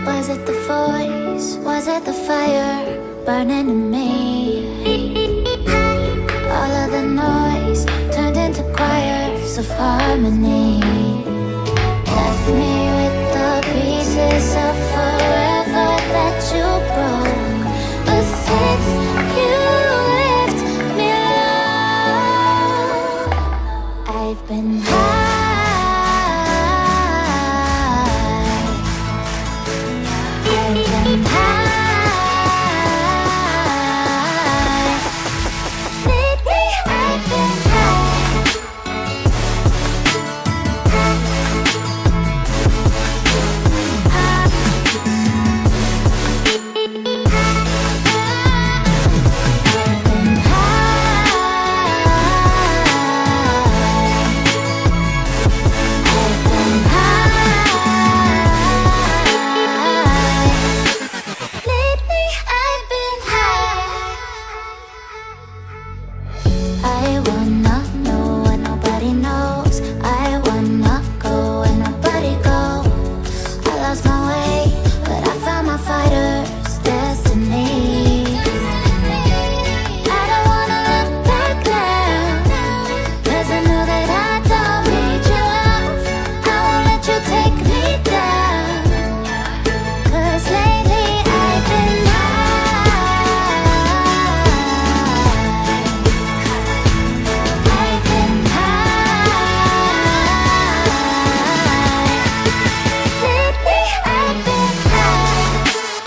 Was it the voice? Was it the fire burning in me? All of the noise turned into choirs of harmony. Left me